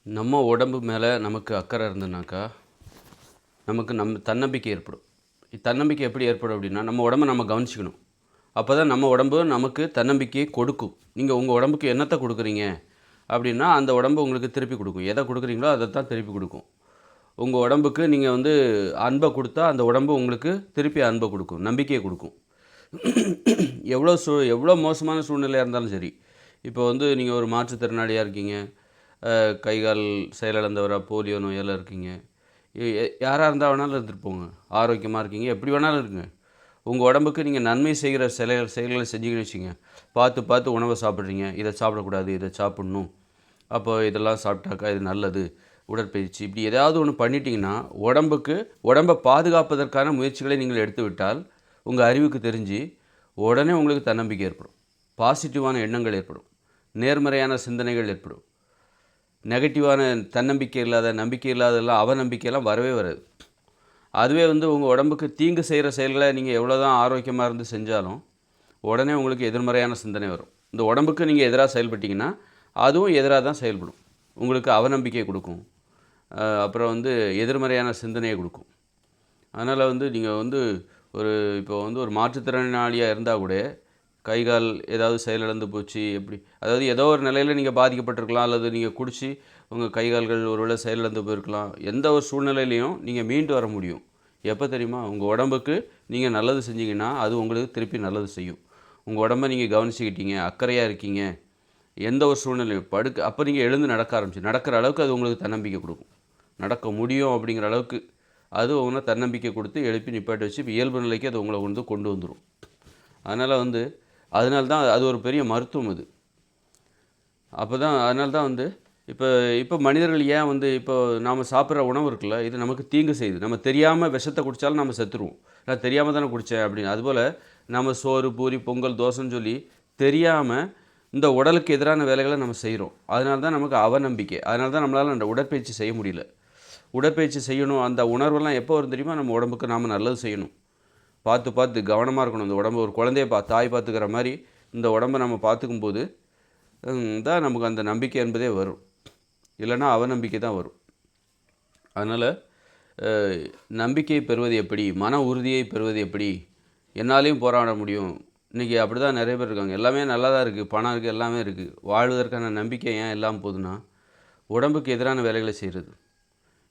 நம்ம உடம்பு மேலே நமக்கு அக்கறை இருந்ததுனாக்கா, நமக்கு தன்னம்பிக்கை ஏற்படும். தன்னம்பிக்கை எப்படி ஏற்படும் அப்படின்னா, நம்ம உடம்ப நம்ம கவனிச்சுக்கணும். அப்போ தான் நம்ம உடம்பு நமக்கு தன்னம்பிக்கையை கொடுக்கும். நீங்கள் உங்கள் உடம்புக்கு என்னத்தை கொடுக்குறீங்க அப்படின்னா, அந்த உடம்பு உங்களுக்கு திருப்பி கொடுக்கும். எதை கொடுக்குறீங்களோ அதை தான் திருப்பி கொடுக்கும். உங்கள் உடம்புக்கு நீங்கள் அன்பை கொடுத்தா, அந்த உடம்பு உங்களுக்கு திருப்பி அன்பை கொடுக்கும், நம்பிக்கையை கொடுக்கும். எவ்வளோ மோசமான சூழ்நிலையாக இருந்தாலும் சரி. இப்போ நீங்கள் ஒரு மாற்றுத்திறனாளியாக இருக்கீங்க, கை கால் செயலிழந்தவரா, போலியோ நோயால் இருக்கீங்க, யாராக இருந்தால் வேணாலும் இருந்துட்டு போங்க. ஆரோக்கியமாக இருக்கீங்க, எப்படி வேணாலும் இருக்குங்க. உங்கள் உடம்புக்கு நீங்கள் நன்மை செய்கிற செயல்களை செஞ்சீங்கன்னு வச்சுங்க. பார்த்து உணவை சாப்பிட்றீங்க, இதை சாப்பிடக்கூடாது, இதை சாப்பிட்ணும், அப்போ இதெல்லாம் சாப்பிட்டாக்கா இது நல்லது, உடற்பயிற்சி, இப்படி ஏதாவது ஒன்று பண்ணிட்டீங்கன்னா உடம்பை பாதுகாப்பதற்கான முயற்சிகளை நீங்கள் எடுத்து விட்டால் உங்கள் அறிவுக்கு தெரிஞ்சு உடனே உங்களுக்கு தன்னம்பிக்கை ஏற்படும். பாசிட்டிவான எண்ணங்கள் ஏற்படும், நேர்மறையான சிந்தனைகள் ஏற்படும். நெகட்டிவான நம்பிக்கை இல்லாதெல்லாம் அவநம்பிக்கையெல்லாம் வரவே வராது. அதுவே உங்கள் உடம்புக்கு தீங்கு செய்கிற செயல்களை நீங்கள் எவ்வளோ தான் ஆரோக்கியமாக இருந்து செஞ்சாலும் உடனே உங்களுக்கு எதிர்மறையான சிந்தனை வரும். இந்த உடம்புக்கு நீங்கள் எதிராக செயல்பட்டிங்கன்னா அதுவும் எதிராக தான் செயல்படும். உங்களுக்கு அவநம்பிக்கையை கொடுக்கும், அப்புறம் எதிர்மறையான சிந்தனையை கொடுக்கும். அதனால் நீங்கள் இப்போ ஒரு மாற்றுத்திறனாளியாக இருந்தால் கூட கை கால் ஏதாவது செயலிழந்து போச்சு, எப்படி, அதாவது ஏதோ ஒரு நிலையில் நீங்கள் பாதிக்கப்பட்டிருக்கலாம், அல்லது நீங்கள் குடித்து உங்கள் கை கால்கள் ஒருவேளை செயலிழந்து போயிருக்கலாம். எந்த ஒரு சூழ்நிலையிலையும் நீங்கள் மீண்டு வர முடியும். எப்போ தெரியுமா? உங்கள் உடம்புக்கு நீங்கள் நல்லது செஞ்சீங்கன்னா அது உங்களுக்கு திருப்பி நல்லது செய்யும். உங்கள் உடம்பை நீங்கள் கவனிச்சுக்கிட்டீங்க, அக்கறையாக இருக்கீங்க, எந்த ஒரு சூழ்நிலையும் அப்போ நீங்கள் எழுந்து நடக்கிற அளவுக்கு அது உங்களுக்கு தன்னம்பிக்கை கொடுக்கும். நடக்க முடியும் அப்படிங்கிற அளவுக்கு அது உங்களை தன்னம்பிக்கை கொடுத்து எழுப்பி நிப்பாட்டி வச்சு இப்போ இயல்பு நிலைக்கு அது உங்களை கொண்டு வந்துடும். அதனால தான் அது ஒரு பெரிய மருத்துவம் அது. அதனால தான் இப்போ மனிதர்கள் ஏன் இப்போ நாம் சாப்பிட்ற உணவு இருக்குல்ல, இது நமக்கு தீங்கு செய்யுது. நம்ம தெரியாமல் விஷத்தை குடித்தாலும் நம்ம செத்துருவோம். நான் தெரியாமல் தானே குடித்தேன் அப்படின்னு. அதுபோல் நம்ம சோறு, பூரி, பொங்கல், தோசைன்னு சொல்லி தெரியாமல் இந்த உடலுக்கு எதிரான வேலைகளை நம்ம செய்கிறோம். அதனால தான் நமக்கு அவநம்பிக்கை. அதனால தான் நம்மளால் அந்த உடற்பயிற்சி செய்ய முடியல. உடற்பயிற்சி செய்யணும், அந்த உணர்வெல்லாம் எப்போ வரும் தெரியுமா? நம்ம உடம்புக்கு நாம் நல்லது செய்யணும், பார்த்து கவனமாக இருக்கணும். இந்த உடம்பு ஒரு குழந்தைய தாய் பார்த்துக்கிற மாதிரி இந்த உடம்பை நம்ம பார்த்துக்கும் போது தான் நமக்கு அந்த நம்பிக்கை என்பதே வரும். இல்லைன்னா அவநம்பிக்கை தான் வரும். அதனால் நம்பிக்கையை பெறுவது எப்படி, மன உறுதியை பெறுவது எப்படி, என்னாலையும் போராட முடியும். இன்றைக்கி அப்படி தான் நிறைய பேர் இருக்காங்க. எல்லாமே நல்லா தான் இருக்குது, பணம் இருக்குது, எல்லாமே இருக்குது. வாழ்வதற்கான நம்பிக்கை ஏன் இல்லாமல் போகுதுன்னா உடம்புக்கு எதிரான வேலைகளை செய்கிறது.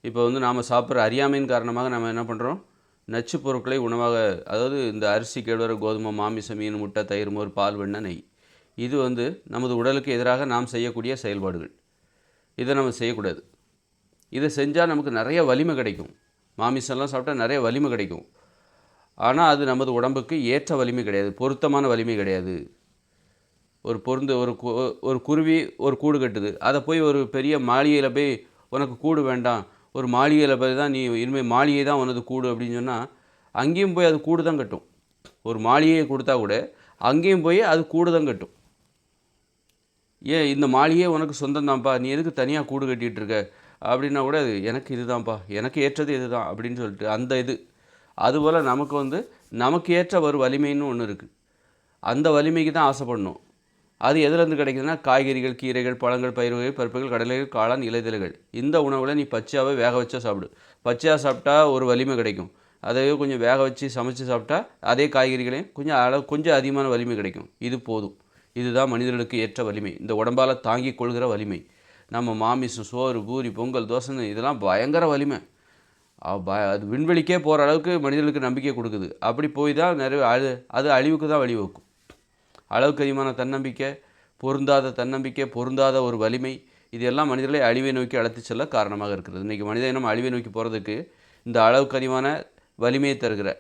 இப்போ நாம் சாப்பிட்ற அறியாமையின் காரணமாக நம்ம என்ன பண்ணுறோம்? நச்சு பொருட்களை உணவாக, அதாவது இந்த அரிசி, கேழ்வரகு, கோதுமை, மாமிசம், மீன், முட்டை, தயிர், மோர், பால், வெண்ணெய், நெய், இது நமது உடலுக்கு எதிராக நாம் செய்யக்கூடிய செயல்பாடுகள். இதை நம்ம செய்யக்கூடாது. இதை செஞ்சால் நமக்கு நிறைய வலிமை கிடைக்கும். மாமிசம்லாம் சாப்பிட்டா நிறைய வலிமை கிடைக்கும். ஆனால் அது நமது உடம்புக்கு ஏற்ற வலிமை கிடையாது, பொருத்தமான வலிமை கிடையாது. ஒரு குருவி ஒரு கூடு கட்டுது, அதை போய் ஒரு பெரிய மாளிகையில் போய் உனக்கு கூடு வேண்டாம், ஒரு மாளிகையில் போய் தான் நீ இனிமேல் மாளிகை தான் உனது கூடு அப்படின்னு சொன்னால் அங்கேயும் போய் அது கூடு தான் கட்டும். ஒரு மாளிகையை கொடுத்தா கூட அங்கேயும் போய் அது கூடு தான் கட்டும். ஏன் இந்த மாளிகையே உனக்கு சொந்தம் தான்ப்பா, நீ எதுக்கு தனியாக கூடு கட்டிகிட்டு இருக்க அப்படின்னா கூட அது எனக்கு இது தான்ப்பா, எனக்கு ஏற்றது இது தான் அப்படின்னு சொல்லிட்டு அந்த அதுபோல் நமக்கு ஏற்ற ஒரு வலிமைன்னு ஒன்று இருக்குது. அந்த வலிமைக்கு தான் ஆசைப்படணும். அது எதுலேருந்து கிடைக்குதுன்னா காய்கறிகள், கீரைகள், பழங்கள், பயிர் வகை, பருப்புகள், கடலைகள், காளான், இலைதலைகள். இந்த உணவில் நீ பச்சையாகவே வேக வச்சா சாப்பிடு. பச்சையாக சாப்பிட்டா ஒரு வலிமை கிடைக்கும். அதையே கொஞ்சம் வேக வச்சு சமைச்சு சாப்பிட்டா அதே காய்கறிகளையும் கொஞ்சம் அதிகமான வலிமை கிடைக்கும். இது போதும். இதுதான் மனிதர்களுக்கு ஏற்ற வலிமை, இந்த உடம்பால் தாங்கி கொள்கிற வலிமை. நம்ம மாமிசம், சோறு, பூரி, பொங்கல், தோசைன்னு இதெல்லாம் பயங்கர வலிமை. அது விண்வெளிக்கே போகிற அளவுக்கு மனிதர்களுக்கு நம்பிக்கை கொடுக்குது. அப்படி போய் தான் அது அழிவுக்கு தான் வழிவகுக்கும். அளவுக்கு அதிகமான தன்னம்பிக்கை, பொருந்தாத ஒரு வலிமை, இது எல்லாம் மனிதர்களை அழிவை நோக்கி அழைத்து செல்ல காரணமாக இருக்கிறது. இன்றைக்கி மனித இனம் அழிவை நோக்கி போகிறதுக்கு இந்த அளவுக்கு அதிகமான வலிமையை தருகிற,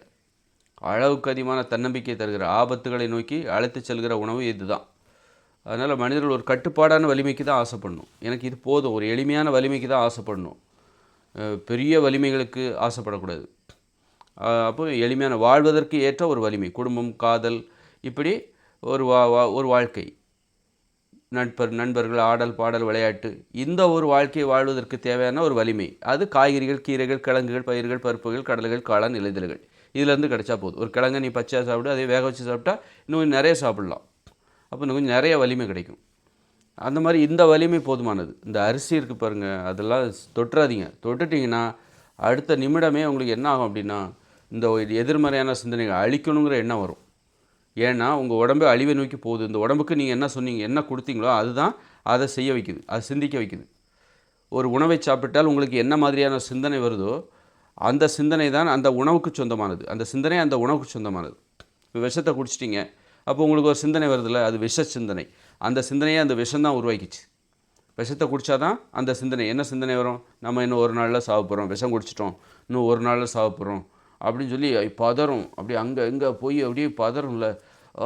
அளவுக்கு அதிகமான தன்னம்பிக்கை தருகிற, ஆபத்துகளை நோக்கி அழைத்து செல்கிற உணவு இது தான். அதனால் மனிதர்கள் ஒரு கட்டுப்பாடான வலிமைக்கு தான் ஆசைப்படணும். எனக்கு இது போதும், ஒரு எளிமையான வலிமைக்கு தான் ஆசைப்படணும், பெரிய வலிமைகளுக்கு ஆசைப்படக்கூடாது. அப்போ எளிமையான வாழ்வதற்கு ஏற்ற ஒரு வலிமை, குடும்பம், காதல், இப்படி ஒரு வாழ்க்கை, நண்பர்கள், ஆடல், பாடல், விளையாட்டு, இந்த ஒரு வாழ்க்கையை வாழ்வதற்கு தேவையான ஒரு வலிமை, அது காய்கறிகள், கீரைகள், கிழங்குகள், பயிர்கள், பருப்புகள், கடலைகள், காளான், இலைதலைகள், இதிலேருந்து கிடைச்சா போதும். ஒரு கிழங்கை நீ பச்சையாக சாப்பிடு, அதே வேக வச்சு சாப்பிட்டா இன்னும் நிறைய சாப்பிட்லாம். அப்போ இன்னும் கொஞ்சம் நிறைய வலிமை கிடைக்கும். அந்த மாதிரி இந்த வலிமை போதுமானது. இந்த அரிசி இருக்குது பாருங்கள், அதெல்லாம் தொட்டுறாதீங்க. தொட்டுட்டிங்கன்னா அடுத்த நிமிடமே உங்களுக்கு என்ன ஆகும் அப்படின்னா, இந்த எதிர்மறையான சிந்தனைகள் அழிக்கணுங்கிற எண்ணம் வரும். ஏன்னா உங்கள் உடம்பு அழிவை நோக்கி போகுது. இந்த உடம்புக்கு நீங்கள் என்ன சொன்னீங்க, என்ன கொடுத்தீங்களோ அதுதான் அதை செய்ய வைக்குது, அதை சிந்திக்க வைக்குது. ஒரு உணவை சாப்பிட்டால் உங்களுக்கு என்ன மாதிரியான சிந்தனை வருதோ அந்த சிந்தனை தான் அந்த உணவுக்கு சொந்தமானது. அந்த சிந்தனை அந்த உணவுக்கு சொந்தமானது. இப்போ விஷத்தை குடிச்சிட்டிங்க, அப்போ உங்களுக்கு ஒரு சிந்தனை வருதுல்ல, அது விஷ சிந்தனை. அந்த சிந்தனையை அந்த விஷம்தான் உருவாக்கிச்சு. விஷத்தை குடித்தா தான் அந்த சிந்தனை. என்ன சிந்தனை வரும்? நம்ம இன்னும் ஒரு நாளில் சாவ போகிறோம், விஷம் குடிச்சிட்டோம், இன்னும் ஒரு நாளில் சாவ போகிறோம் அப்படின்னு சொல்லி பதறும். அப்படியே அங்கே இங்கே போய் அப்படியே பதறும்ல,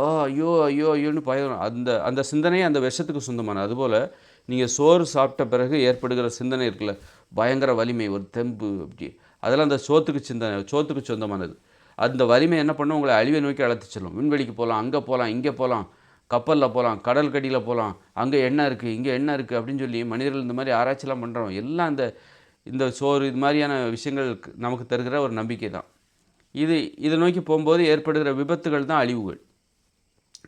ஐயோ ஐயோ ஐயோன்னு பதறும். அந்த அந்த சிந்தனையே அந்த விஷத்துக்கு சொந்தமான. அதுபோல் நீங்கள் சோறு சாப்பிட்ட பிறகு ஏற்படுகிற சிந்தனை இருக்குல்ல, பயங்கர வலிமை, ஒரு தெம்பு, அப்படி அதெல்லாம் அந்த சோத்துக்கு சொந்தமானது. அந்த வலிமை என்ன பண்ணும்? உங்களை அழிவை நோக்கி அழைத்து செல்லும். விண்வெளிக்கு போகலாம், அங்கே போகலாம், இங்கே போகலாம், கப்பலில் போகலாம், கடல் கடியில் போகலாம், அங்கே என்ன இருக்குது, இங்கே என்ன இருக்குது அப்படின்னு சொல்லி மனிதர்கள் இந்த மாதிரி ஆராய்ச்சிலாம் பண்ணுறோம். எல்லாம் இந்த சோறு இது மாதிரியான விஷயங்கள் நமக்கு தருகிற ஒரு நம்பிக்கை தான். இதை நோக்கி போகும்போது ஏற்படுகிற விபத்துகள் தான் அழிவுகள்.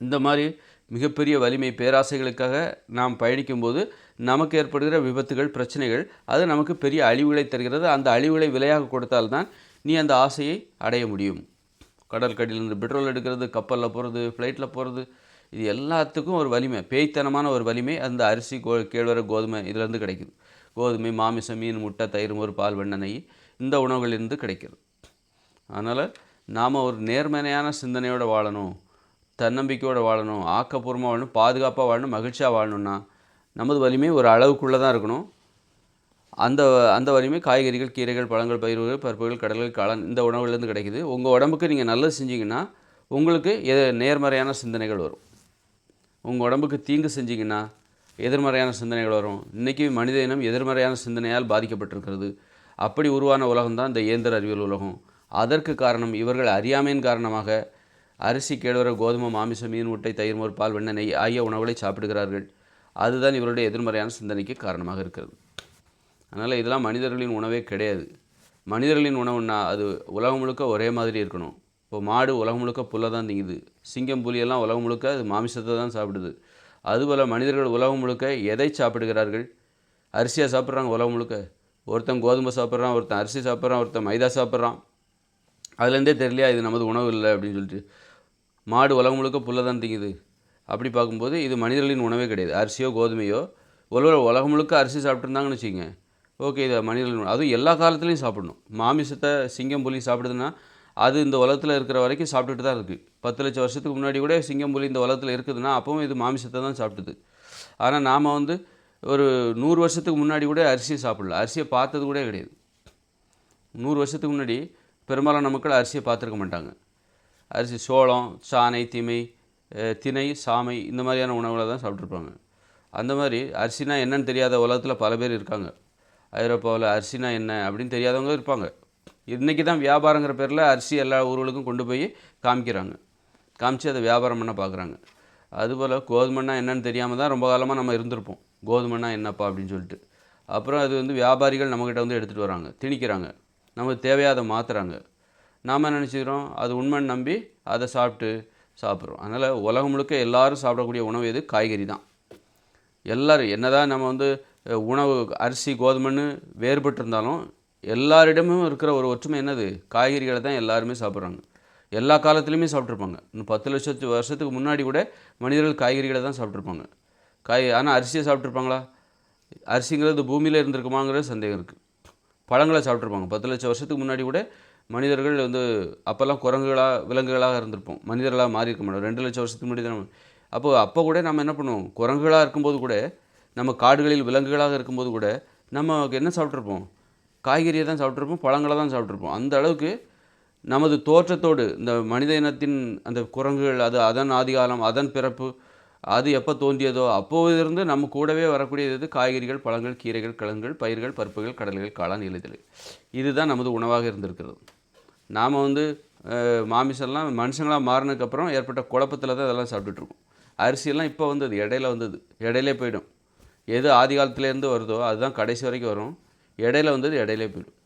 இந்த மாதிரி மிகப்பெரிய வலிமை பேராசைகளுக்காக நாம் பயணிக்கும்போது நமக்கு ஏற்படுகிற விபத்துகள், பிரச்சனைகள், அது நமக்கு பெரிய அழிவுகளை தருகிறது. அந்த அழிவுகளை விலையாக கொடுத்தால்தான் நீ அந்த ஆசையை அடைய முடியும். கடற்கடியிலிருந்து பெட்ரோல் எடுக்கிறது, கப்பலில் போகிறது, ஃப்ளைட்டில் போகிறது, இது எல்லாத்துக்கும் ஒரு வலிமை, பேய்த்தனமான ஒரு வலிமை அந்த அரிசி, கேழ்வரகு, கோதுமை இதிலேருந்து கிடைக்குது. கோதுமை, மாமிசம், மீன், முட்டை, தயிர், மோர், பால், வெண்ணெய், நெய் இந்த உணவுகளிலிருந்து கிடைக்கிறது. அதனால் நாம் ஒரு நேர்மறையான சிந்தனையோடு வாழணும், தன்னம்பிக்கையோடு வாழணும், ஆக்கப்பூர்வமாக வாழணும், பாதுகாப்பாக வாழணும், மகிழ்ச்சியாக வாழணும்னா நமது வலிமை ஒரு அளவுக்குள்ளே தான் இருக்கணும். அந்த வலிமை காய்கறிகள், கீரைகள், பழங்கள், பயிர்கள், பருப்புகள், கடல்கள், காளான் இந்த உணவுலேருந்து கிடைக்குது. உங்கள் உடம்புக்கு நீங்கள் நல்லது செஞ்சிங்கன்னா உங்களுக்கு நேர்மறையான சிந்தனைகள் வரும். உங்கள் உடம்புக்கு தீங்கு செஞ்சிங்கன்னா எதிர்மறையான சிந்தனைகள் வரும். இன்றைக்கி மனித இனம் எதிர்மறையான சிந்தனையால் பாதிக்கப்பட்டிருக்கிறது. அப்படி உருவான உலகம்தான் இந்த இயந்திர அறிவியல் உலகம். அதற்கு காரணம் இவர்கள் அறியாமையின் காரணமாக அரிசி, கேழ்வரகு, கோதுமை, மாமிசம், மீன், முட்டை, தயிர், மோர், பால், வெண்ணெய், நெய் ஆகிய உணவுகளை சாப்பிடுகிறார்கள். அதுதான் இவருடைய எதிர்மறையான சிந்தனைக்கு காரணமாக இருக்கிறது. அதனால் இதெல்லாம் மனிதர்களின் உணவே கிடையாது. மனிதர்களின் உணவுன்னா அது உலகம் முழுக்க ஒரே மாதிரி இருக்கணும். இப்போ மாடு உலகம் முழுக்க புல்லை தான் திங்குது. சிங்கம், புலியெல்லாம் உலகம் முழுக்க அது மாமிசத்தை தான் சாப்பிடுது. அதுபோல் மனிதர்கள் உலகம் முழுக்க எதை சாப்பிடுகிறார்கள்? அரிசியாக சாப்பிட்றாங்க உலகம் முழுக்க. ஒருத்தன் கோதுமை சாப்பிட்றான், ஒருத்தன் அரிசி சாப்பிட்றான், ஒருத்தன் மைதா சாப்பிட்றான். அதுலேருந்தே தெரியலையா இது நமது உணவு இல்லை அப்படின்னு சொல்லிட்டு. மாடு உலகம் முழுக்க புல்லை தான் திங்குது. அப்படி பார்க்கும்போது இது மனிதர்களின் உணவே கிடையாது. அரிசியோ கோதுமையோ உலகம் முழுக்க அரிசி சாப்பிட்ருந்தாங்கன்னு வச்சுக்கோங்க, ஓகே, இதை மனிதர்கள் அதுவும் எல்லா காலத்துலேயும் சாப்பிடணும். மாமிசத்தை சிங்கம், புலி சாப்பிடுதுன்னா அது இந்த உலகத்தில் இருக்கிற வரைக்கும் சாப்பிட்டுட்டு தான் இருக்குது. 10 லட்சம் வருஷத்துக்கு முன்னாடி கூட சிங்கம், புலி இந்த உலகத்தில் இருக்குதுன்னா அப்பவும் இது மாமிசத்தை தான் சாப்பிட்டுது. ஆனால் நாம் ஒரு 100 வருஷத்துக்கு முன்னாடி கூட அரிசியை சாப்பிடல, அரிசியை பார்த்தது கூட கிடையாது. 100 வருஷத்துக்கு முன்னாடி பெரும்பாலான மக்கள் அரிசியை பார்த்துருக்க மாட்டாங்க. அரிசி, சோளம், சாணை, திணை, சாமை இந்த மாதிரியான உணவுகளை தான் சாப்பிட்ருப்பாங்க. அந்த மாதிரி அரிசினா என்னன்னு தெரியாத உலகத்தில் பல பேர் இருக்காங்க. ஐரோப்பாவில் அரிசினா என்ன அப்படின்னு தெரியாதவங்க இருப்பாங்க. இன்றைக்கி தான் வியாபாரங்கிற பேரில் அரிசி எல்லா ஊர்களுக்கும் கொண்டு போய் காமிச்சு அதை வியாபாரம் பண்ண பார்க்குறாங்க. அதுபோல் கோதுமைன்னா என்னன்னு தெரியாமல் தான் ரொம்ப காலமாக நம்ம இருந்திருப்போம். கோதுமைன்னா என்னப்பா அப்படின்னு சொல்லிட்டு. அப்புறம் அது வியாபாரிகள் நம்மக்கிட்ட எடுத்துகிட்டு வராங்க, திணிக்கிறாங்க, நமக்கு தேவையாதை மாற்றுறாங்க. நாம் நினச்சிக்கிறோம் அது உண்மைன்னு நம்பி அதை சாப்பிட்றோம். அதனால் உலகம் முழுக்க எல்லோரும் சாப்பிடக்கூடிய உணவு எது? காய்கறி தான். எல்லோரும் என்ன தான் நம்ம உணவு அரிசி, கோதுமைன்னு வேறுபட்டு இருந்தாலும் எல்லாரிடமும் இருக்கிற ஒரு ஒற்றுமை என்னது? காய்கறிகளை தான் எல்லாருமே சாப்பிட்றாங்க. எல்லா காலத்துலேயுமே சாப்பிட்ருப்பாங்க. இன்னும் 10 லட்சம் வருஷத்துக்கு முன்னாடி கூட மனிதர்கள் காய்கறிகளை தான் சாப்பிட்ருப்பாங்க. ஆனால் அரிசியை சாப்பிட்ருப்பாங்களா? அரிசிங்கிறது பூமியில் இருந்திருக்குமாங்கிறது சந்தேகம் இருக்குது. பழங்களை சாப்பிட்ருப்பாங்க. 10 லட்சம் வருஷத்துக்கு முன்னாடி கூட மனிதர்கள் அப்போல்லாம் விலங்குகளாக இருந்திருப்போம். மனிதர்களாக மாறி இருக்க மாட்டோம். 2 லட்சம் வருஷத்துக்கு முன்னாடி தான். அப்போ கூட நம்ம என்ன பண்ணுவோம்? குரங்குகளாக இருக்கும்போது கூட, நம்ம காடுகளில் விலங்குகளாக இருக்கும்போது கூட நம்ம என்ன சாப்பிட்ருப்போம்? காய்கறியை தான் சாப்பிட்ருப்போம், பழங்களை தான் சாப்பிட்ருப்போம். அந்த அளவுக்கு நமது தோற்றத்தோடு இந்த மனித இனத்தின் அந்த குரங்குகள், அதன் ஆதிகாலம், அதன் பிறப்பு, அது எப்போ தோன்றியதோ அப்போதிலிருந்து நம்ம கூடவே வரக்கூடியது காய்கறிகள், பழங்கள், கீரைகள், கிழங்குகள், பயிர்கள், பருப்புகள், கடல்கள், காளான், இலைதழை. இதுதான் நமது உணவாக இருந்திருக்கிறது. நாம் மாமிசம்லாம் மனுஷங்களாக மாறினதுக்கப்புறம் ஏற்பட்ட குழப்பத்தில் தான் இதெல்லாம் சாப்பிட்டுட்ருக்கோம். அரிசியெல்லாம் இப்போ இடையிலே போயிடும். எது ஆதி காலத்துலேருந்து வருதோ அதுதான் கடைசி வரைக்கும் வரும். இடையில இடையிலே போயிடும்.